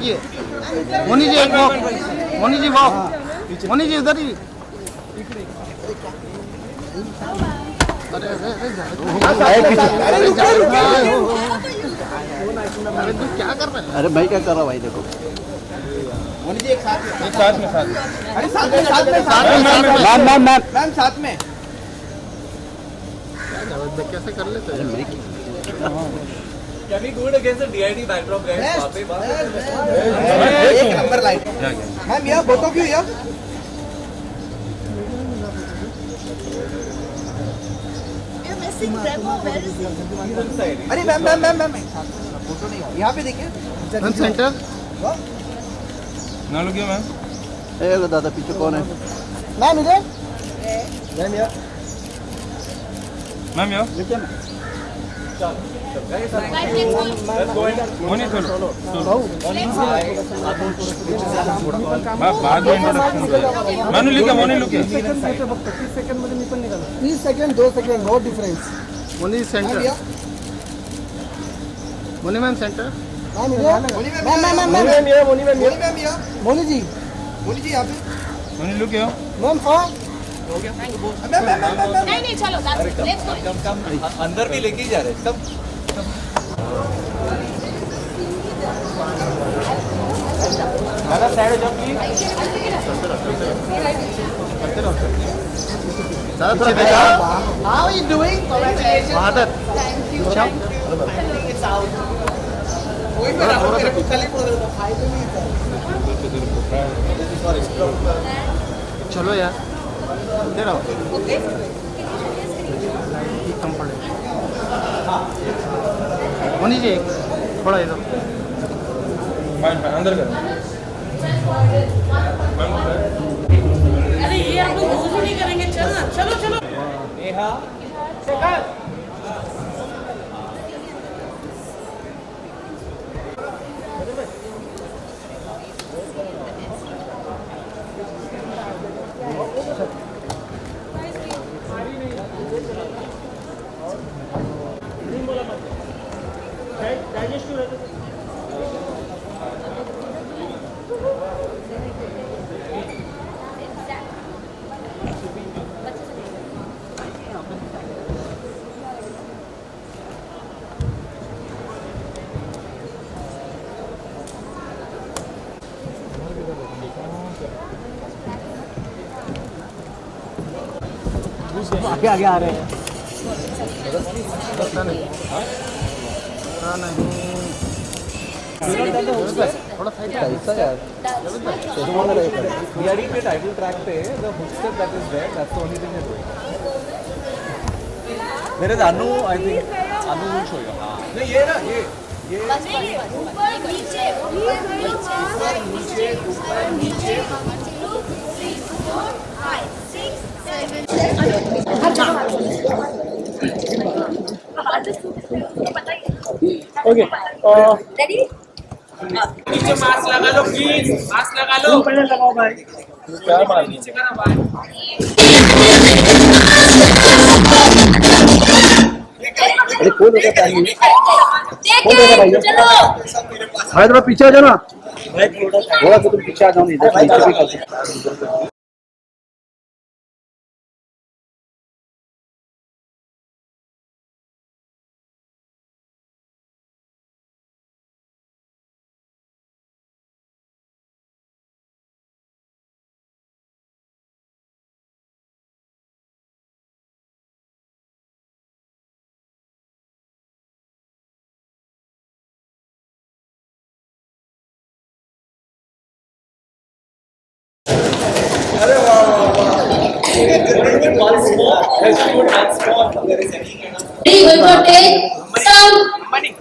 ये मोनी जी एक वॉक, मोनी जी वॉक, मोनी जी उधर ही। अरे तू क्या कर रहा है? अरे भाई क्या कर रहा भाई देखो मोनी जी एक साथ में अरे साथ में मैम साथ में कैसे कर लेते हैं? Can we do it against the DID backdrop, guys? एक नंबर लाइट मैम ये बोतो क्यों ये अरे मैम फोटो नहीं यहाँ पे देखिए मैम सेंटर ना लुकिए मैम। ए दादा पीछे कौन है मैम इधर मैम ये मैम यो मोनी चलो बाद में इंट्रोडक्शन मैंने लिखा मोनी लिखा 30 second 2 second no difference Mouni center, Mouni ma'am center. Ma'am इधर मोनी जी यहाँ पे मोनी लिखियो मैम हाँ नहीं चलो लेट्स गो। कम अंदर भी लेके ही जा रहे सब। दादा साइड हो जाओ प्लीज। पीछे देखा। How are you doing? Congratulations. Bahadur. Thank you. It's out. कोई मेरा मेरे को खाली पड़ रहा था चलो यार दे रहा हूँ। ओके कम पड़े। मोनी जी थोड़ा इधर। अंदर करो। अरे ये आप लोग रोज नहीं करेंगे। चलो चलो चलो। नेहा आगे आगे आ रहे हैं पता नहीं थोड़ा साइड कैसा यार DID पे टाइटल ट्रैक पे the hook step that is there that's the only thing that there is Anu I think Anu will show you. हां नहीं ये ना ये ऊपर नीचे ऊपर नीचे ऊपर नीचे 2 3 4 5 6 7 ओके रेडी नीचे मास्क लगा लो प्लीज, मास्क लगा लो। पहले लगाओ भाई क्या मार नीचे करा भाई। अरे कौन होगा चाहिए देखिए चलो भाई थोड़ा पीछे आ जाओ ना भाई थोड़ा तो तुम पीछे आ जाओ इधर पीछे भी कर सकते Once more, let's do it once more. If there is any kind of ready going for take sound money.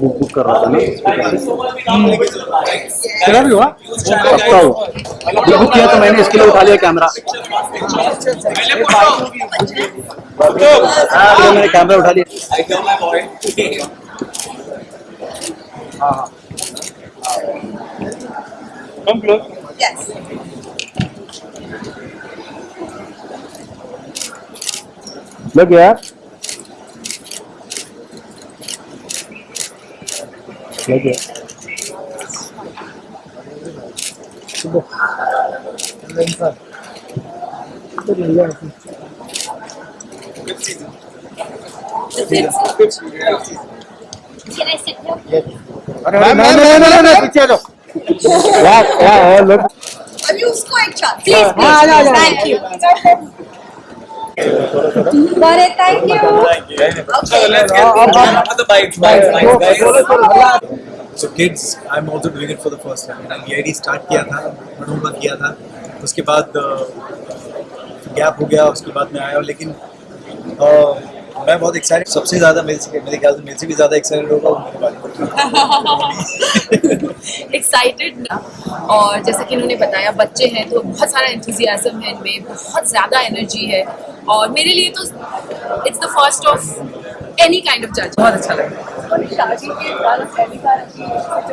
Book कर रहा था ना तेरा भी हुआ पक्का हुआ बुक किया तो मैंने इसके लिए उठा लिया कैमरा मैंने कैमरा उठा लिया Come close. Yes. लग गया लग गया Can I sit here? नहीं पीछे आ जाओ वाह लोग अभी उसको एक chance Please, please. Thank you. Bore, thank you. So let's get the bites, guys. So kids, I'm also doing it for the first time. मैंने EID start किया था, मनु का किया था, उसके बाद गैप हो गया, उसके बाद मैं आया हूँ, लेकिन मैं बहुत एक्साइटेड, सबसे ज़्यादा मेरे ख्याल से मेरे से भी ज़्यादा एक्साइटेड होगा वो मेरे बारे में। एक्साइटेड और जैसा कि इन्होंने बताया बच्चे हैं तो बहुत सारा एंथुजियाज्म है इनमें, बहुत ज़्यादा एनर्जी है और मेरे लिए तो it's the first of any kind of जज। बहुत अच्छा लगा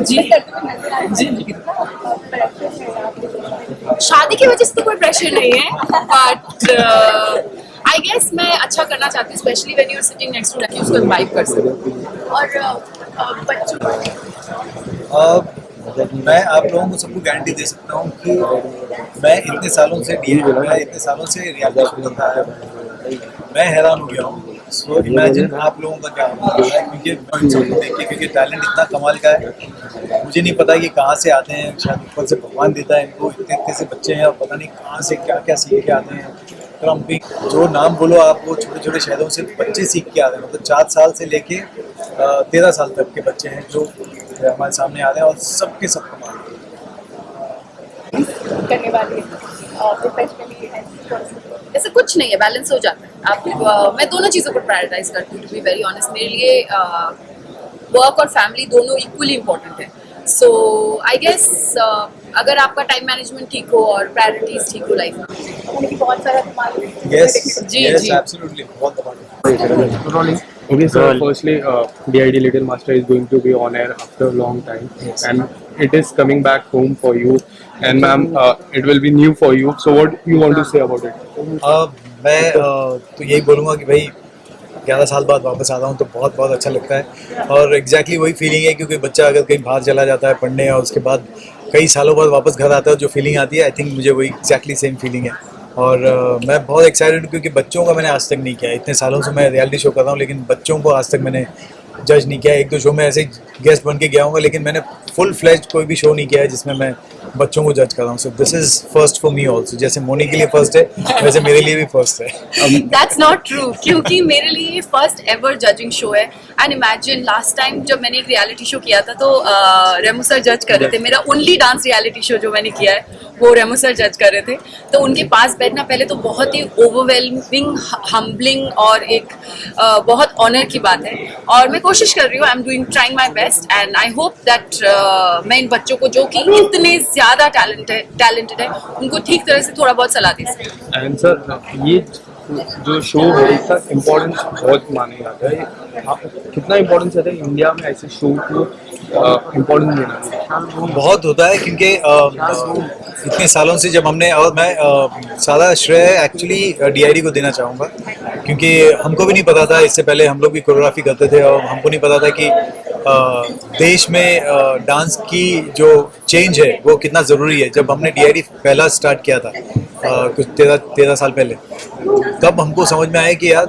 जी जी शादी की वजह से तो कोई प्रेशर नहीं है बट आई गेस मैं अच्छा करना चाहती हूँ specially when you are sitting next to Lucky उसको इन्वाइट कर सकूँ और बच्चों मैं आप लोगों को सबको गारंटी दे सकता हूँ कि मैं इतने सालों से रियलिटी शो करता है, मैं हैरान हो गया हूँ। सो इमेजिन आप लोगों का क्या होगा, क्योंकि इन सबको देख के क्योंकि टैलेंट इतना कमाल का है, मुझे नहीं पता कि कहाँ से आते हैं, शायद ऊपर से भगवान देता है इनको, इतने से बच्चे हैं और पता नहीं कहाँ से क्या क्या सीख के आते हैं। ट्रम्पिंग जो नाम बोलो आप, वो छोटे छोटे शहरों से बच्चे सीख के आते हैं, मतलब 4 साल से लेके 13 साल तक के बच्चे हैं जो हमारे सामने आ रहे हैं और सबके सब कमाल करने वाली ऐसा कुछ नहीं है, बैलेंस हो जाता है आप मैं दोनों चीज़ों को प्रायोरिटाइज करती हूँ टू बी वेरी ऑनेस्ट। मेरे लिए वर्क और फैमिली दोनों इक्वली इम्पोर्टेंट है। सो आई गेस अगर आपका टाइम मैनेजमेंट ठीक हो और प्रायोरिटीज ठीक हो लाइफ में बहुत सारा यस जी यस जी एब्सोल्युटली बहुत कमाल। Okay, sir. Firstly, DID Little Master is going to be on air after a long time, and it is coming back home for you. And ma'am, it will be new for you. So, what you want to say about it? मैं तो यही बोलूँगा कि भाई 11 साल बाद वापस आ रहा हूँ तो बहुत बहुत अच्छा लगता है और एग्जैक्टली वही फीलिंग है, क्योंकि बच्चा अगर कहीं बाहर चला जाता है पढ़ने और उसके बाद कई सालों बाद वापस घर आता है, जो फीलिंग आती है, आई थिंक मुझे वही एग्जैक्टली सेम फीलिंग है। और मैं बहुत एक्साइटेड हूँ क्योंकि बच्चों का मैंने आज तक नहीं किया, इतने सालों से मैं रियलिटी शो कर रहा हूँ लेकिन बच्चों को आज तक मैंने जज नहीं किया। 1-2 शो में ऐसे ही गेस्ट बन के गया हूँ, लेकिन मैंने फुल फ्लेज्ड कोई भी शो नहीं किया है जिसमें मैं बच्चों को जज कर रहा हूँ। So this is first for me also, जैसे मोनी के लिए फर्स्ट है वैसे मेरे लिए भी फर्स्ट है। दैट्स नॉट ट्रू, क्योंकि मेरे लिए ये फर्स्ट एवर जजिंग शो है। एंड इमेजिन लास्ट टाइम जब मैंने एक रियलिटी शो किया था तो रेमो सर जज कर रहे थे, मेरा ओनली डांस रियलिटी शो जो मैंने किया है वो रेमो सर जज कर रहे थे। तो उनके पास बैठना पहले तो बहुत ही ओवरवेलमिंग, हम्बलिंग और एक बहुत ऑनर की बात है और मैं कोशिश कर रही हूँ, I am trying my best and I hope that मैं इन बच्चों को जो कि इतने ज़्यादा टैलेंटेड है उनको ठीक तरह से थोड़ा बहुत सलाह दे सकूँ। एंड सर ये जो शो है इसका इम्पोर्टेंस बहुत माने जाता है, कितना इम्पोर्टेंस है इंडिया में ऐसे शो को इम्पोर्टेंस देना? बहुत होता है क्योंकि इतने सालों से जब हमने, और मैं सारा श्रेय एक्चुअली DID को देना चाहूँगा क्योंकि हमको भी नहीं पता था, इससे पहले हम लोग भी कोरियोग्राफी करते थे और हमको नहीं पता था कि देश में डांस की जो चेंज है वो कितना ज़रूरी है। जब हमने DID पहला स्टार्ट किया था कुछ 13 साल पहले, तब हमको समझ में आया कि यार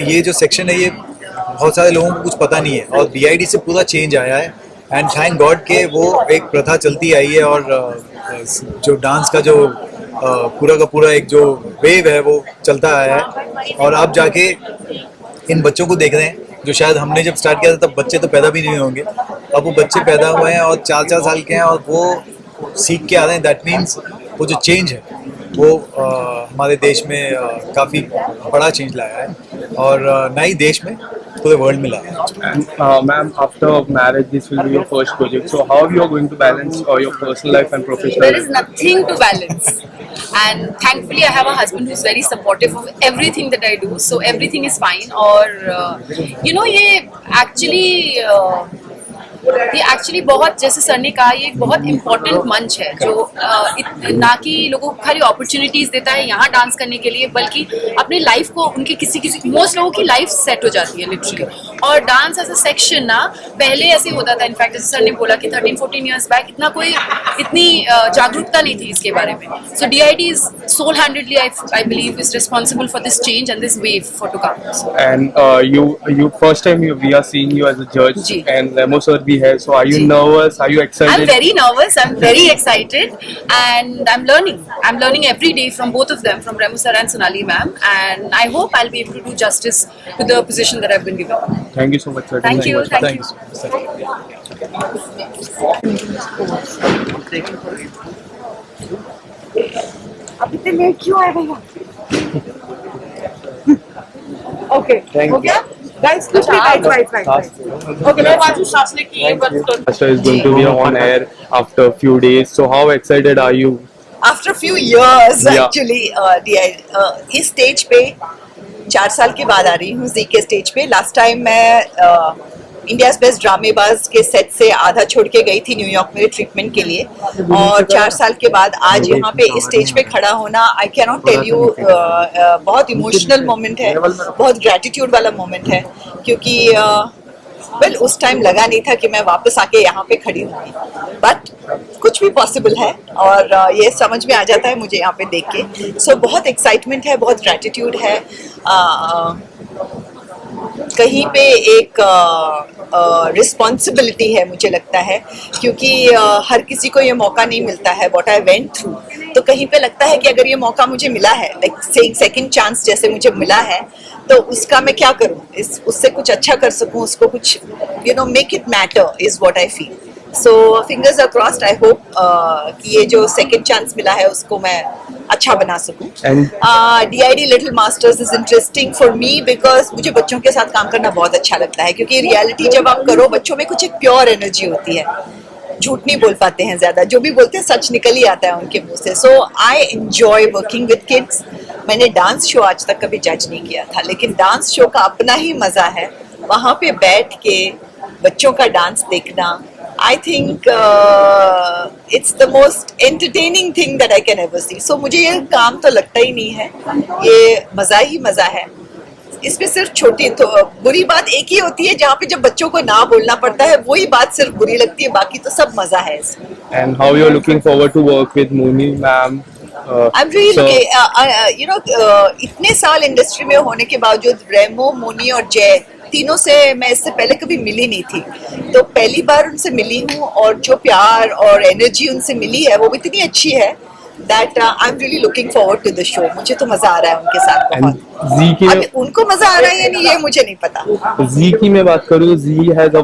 ये जो सेक्शन है ये बहुत सारे लोगों को कुछ पता नहीं है और DID से पूरा चेंज आया है एंड थैंक गॉड के वो एक प्रथा चलती आई है और जो डांस का जो पूरा का पूरा एक जो वेव है वो चलता आया है और अब जाके इन बच्चों को देख रहे हैं जो शायद हमने जब स्टार्ट किया था तब बच्चे तो पैदा भी नहीं होंगे, अब वो बच्चे पैदा हुए हैं और 4 साल के हैं और वो सीख के आ रहे हैं। दैट मीन्स वो जो चेंज है वो हमारे देश में काफ़ी बड़ा चेंज लाया है और ना ही देश में पूरे वर्ल्ड में लाए। And ma'am, after marriage, this will be your first project. So how you are going to balance your personal life and professional There is life? nothing to balance. And thankfully, I have a husband who's very supportive of everything that I do. So everything is fine. और ये actually बहुत, जैसे sir ने कहा, ये एक बहुत important मंच है जो ना कि लोगों को खाली अपॉर्चुनिटीज देता है यहाँ डांस करने के लिए, बल्कि अपने लाइफ को उनके किसी मोस्ट लोगों की लाइफ सेट हो जाती है लिटरली। और डांस एज अ सेक्शन ना पहले ऐसे होता था, इनफैक्ट जैसे सर ने बोला कि 13-14 years बैक इतनी जागरूकता नहीं थी इसके बारे में। So DID is sole handedly I believe is responsible for this change and this wave for to come. And you first time we are seeing you as a judge, ji. and Remo sir भी है. So are you ji. nervous? Are you I'm excited? very nervous. I'm very excited, and I'm learning. I'm learning every day from both of them, from Remo sir and Sonali ma'am. And I hope I'll be able to do justice to the position that I've been given. Thank you so much, sir. Thank you. Thank Thank you. अब इतने late क्यों आए भैया? Okay, हो गया? Guys, कुछ भी right. Okay, मैं बाजू शास्त्री की बस Master is going to be on air after a few days. So how excited are you? After few years Yeah. Actually इस स्टेज पे 4 साल के बाद आ रही हूँ जी के स्टेज पे। लास्ट टाइम मैं इंडियाज बेस्ट ड्रामेबाज के सेट से आधा छोड़ के गई थी न्यूयॉर्क में ट्रीटमेंट के लिए, और 4 साल के बाद आज यहाँ पे इस स्टेज पे खड़ा होना, I can not tell you, बहुत इमोशनल मोमेंट है, बहुत ग्रेटिट्यूड वाला मोमेंट है, क्योंकि वेल उस टाइम लगा नहीं था कि मैं वापस आके यहाँ पे खड़ी हूँ, बट कुछ भी पॉसिबल है, और ये समझ में आ जाता है मुझे यहाँ पे देख के। सो बहुत एक्साइटमेंट है, बहुत ग्रेटिट्यूड है, कहीं पे एक रिस्पॉन्सिबिलिटी है मुझे लगता है, क्योंकि हर किसी को ये मौका नहीं मिलता है व्हाट आई वेंट थ्रू। तो कहीं पे लगता है कि अगर ये मौका मुझे मिला है, लाइक सेकंड चांस जैसे मुझे मिला है, तो उसका मैं क्या करूँ, उससे कुछ अच्छा कर सकूँ, उसको कुछ make it matter is what I feel. So fingers are crossed, I hope कि ये जो सेकंड चांस मिला है उसको मैं अच्छा बना सकूं। DID little masters is interesting for me because मुझे बच्चों के साथ काम करना बहुत अच्छा लगता है, क्योंकि रियलिटी जब आप करो, बच्चों में कुछ एक प्योर एनर्जी होती है, झूठ नहीं बोल पाते हैं ज्यादा, जो भी बोलते हैं सच निकल ही आता है उनके मुंह से। So I enjoy working with kids. मैंने डांस शो आज तक कभी जज नहीं किया था, लेकिन डांस शो का अपना ही मजा है, वहाँ पे बैठ के बच्चों का डांस देखना। I think it's the most entertaining thing that I can ever see. So मुझे ये काम तो लगता ही नहीं है, ये मजा ही मजा है। इसमें सिर्फ छोटी तो बुरी बात एक ही होती है, जहाँ पे जब बच्चों को ना बोलना पड़ता है वही बात सिर्फ बुरी लगती है, बाकी तो सब मजा है इसमें। And how you are looking forward to work with Moni ma'am? I'm really इतने साल इंडस्ट्री में होने के बावजूद रेमो, मोनी और जय तीनों से मैं इससे पहले कभी मिली नहीं थी, तो पहली बार उनसे मिली हूँ, और जो प्यार और एनर्जी उनसे मिली है वो भी इतनी अच्छी है that I'm really looking forward to the show. मुझे तो मजा आ रहा है उनके साथ बहुत। अब उनको मजा आ रहा है या नहीं ये मुझे नहीं पता। Z की मैं बात करूँ, Z has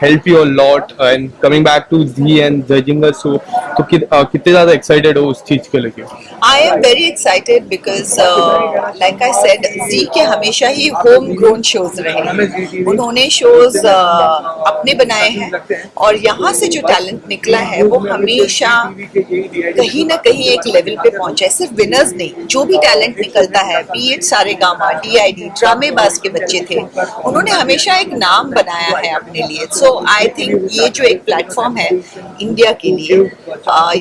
helped you a lot and coming back to Z and judging us, so तो कितने ज़्यादा excited हो उस चीज के लेके? I am very excited because like I said, Z के हमेशा ही home grown shows रहे हैं, उन्होंने shows अपने बनाए हैं, और यहाँ से जो टैलेंट निकला है वो हमेशा कहीं ना कहीं एक लेवल पे पहुंचा है। सिर्फ विनर्स नहीं, जो भी टैलेंट निकलता है, बी इट सारेगामा, DID, ड्रामेबाज के बच्चे थे, उन्होंने हमेशा एक नाम बनाया है अपने लिए। सो आई थिंक ये जो एक प्लेटफॉर्म है इंडिया के लिए,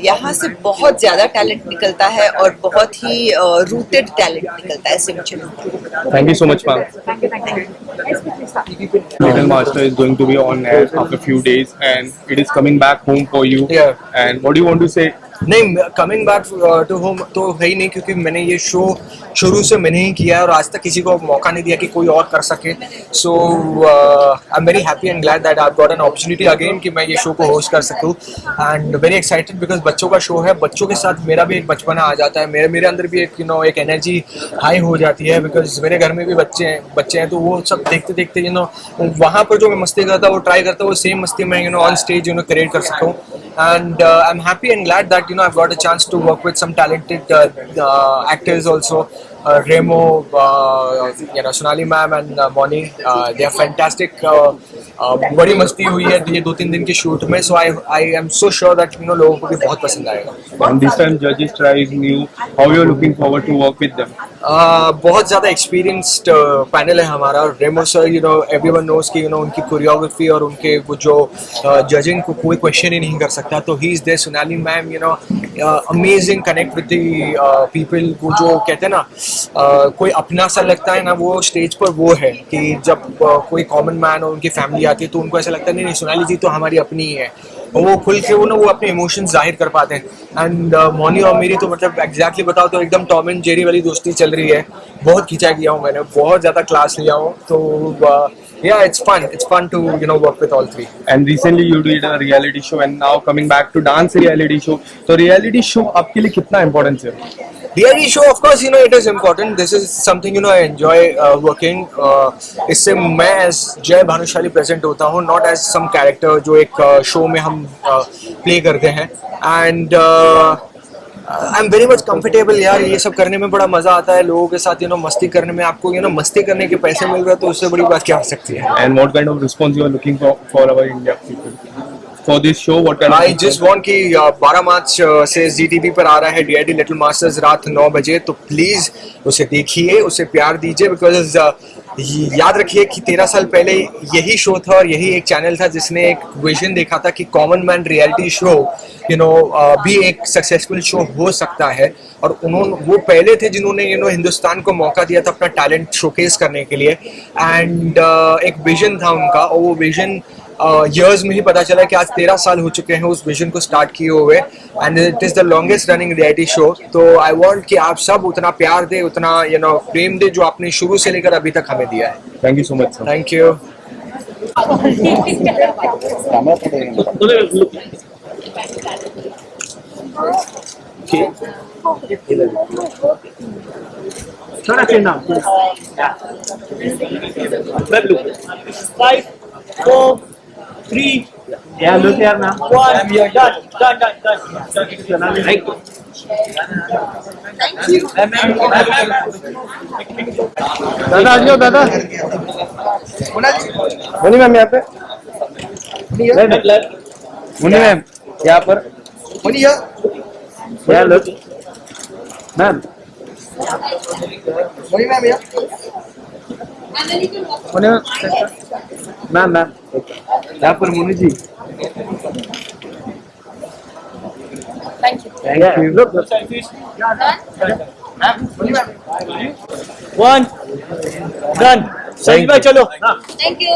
यहाँ से बहुत ज्यादा टैलेंट निकलता है और बहुत ही रूटेड टैलेंट निकलता है, ऐसे मुझे लगता है। Thank you so much, ma'am. Little Master is going to be on air after a few days, and it is coming back home for you. Yeah. And what do you want to say? नहीं, coming back to home तो है ही नहीं, क्योंकि मैंने ये show शुरू से मैंने ही किया है और आज तक किसी को मौका नहीं दिया कि कोई और कर सके। So I am very happy and glad that I got an opportunity again कि मैं ये शो को होस्ट कर सकूँ, एंड वेरी एक्साइटेड बिकॉज बच्चों का शो है, बच्चों के साथ मेरा भी एक बचपना आ जाता है, मेरे अंदर भी एक एक एनर्जी हाई हो जाती है, बिकॉज मेरे घर में भी बच्चे हैं, तो वो सब देखते देखते वहाँ पर जो मैं मस्ती करता हूँ वो ट्राई करता हूँ, वो सेम मस्ती मैं ऑन स्टेज क्रिएट कर सकता हूँ। And I'm happy and glad that I've got a chance to work with some talented actors also, Remo, Sonali ma'am and Moni, they are fantastic. बड़ी मस्ती हुई है ये 2-3 दिन के शूट में, so I am so sure that लोगों को भी बहुत पसंद आएगा. And this time judges try is new. How you are looking forward to work with them? बहुत ज़्यादा एक्सपीरियंस्ड पैनल है हमारा. रेमो सर एवरीवन नोज कि उनकी कोरियोग्राफी और उनके वो जो जजिंग को कोई क्वेश्चन ही नहीं कर सकता, तो he is there. Sonali ma'am amazing connect with the people. वो जो कहते हैं ना कोई अपना सा लगता है ना, वो स्टेज पर वो है कि जब कोई कॉमन मैन और उनकी फैमिली आती है तो उनको ऐसा लगता है नहीं सोनाली जी तो हमारी अपनी ही है, और वो खुल के वो अपने इमोशंस जाहिर कर पाते हैं. एंड मोनी और मेरी तो मतलब एग्जैक्टली बताओ तो एकदम टॉम एंड जेरी वाली दोस्ती चल रही है. बहुत खिंचा गया हूँ मैंने, बहुत ज़्यादा क्लास लिया हूँ, तो yeah, it's fun to work with all three. And recently you did a reality show and now coming back to dance reality show. So reality show आपके लिए कितना important है? Reality show, of course, it is important. This is something I enjoy working. इससे मैं as जय Bhanushali present होता हूँ, not as some character जो एक show में हम play करते हैं. And I'm very much comfortable यार, ये सब करने में बड़ा मजा आता है. लोगों के साथ मस्ती करने में, आपको मस्ती करने के पैसे मिल रहे हैं तो उससे बड़ी बात क्या हो सकती है. And what kind of response you are looking for our India people? For this show, what kind of? I just want कि 12 मार्च से ZTV पर आ रहा है DID लिटिल मास्टर्स रात 9 बजे, तो प्लीज उसे देखिए, उसे प्यार दीजिए. बिकॉज याद रखिए कि 13 साल पहले यही शो था और यही एक चैनल था जिसने एक विजन देखा था कि कॉमन मैन रियलिटी शो भी एक सक्सेसफुल शो हो सकता है. और वो पहले थे जिन्होंने हिंदुस्तान को मौका दिया था अपना टैलेंट शोकेस करने के लिए. एंड एक विजन था उनका, और वो विजन years में ही पता चला कि आज 13 साल हो चुके हैं उस विजन को स्टार्ट किए हुए. And it is the longest running reality show. तो आई वांट कि आप सब उतना प्यार दे, उतना प्रेम दे जो आपने शुरू से लेकर अभी तक हमें दिया है. Thank you so much, sir. Thank you. थोड़ा चिन्ह 5, 4, 3. Yeah, look here now. 1, done. Thank you. दादा आ जाओ दादा. मुनी मैम यहाँ पे. मुनी मैम यहाँ पर. Yeah, look. मैम. मुनी मैम यहाँ. मुनी मैम यहाँ पर मुनी जी. Thank you. Thank you. Look. 1, done. सही भाई चलो. Thank you.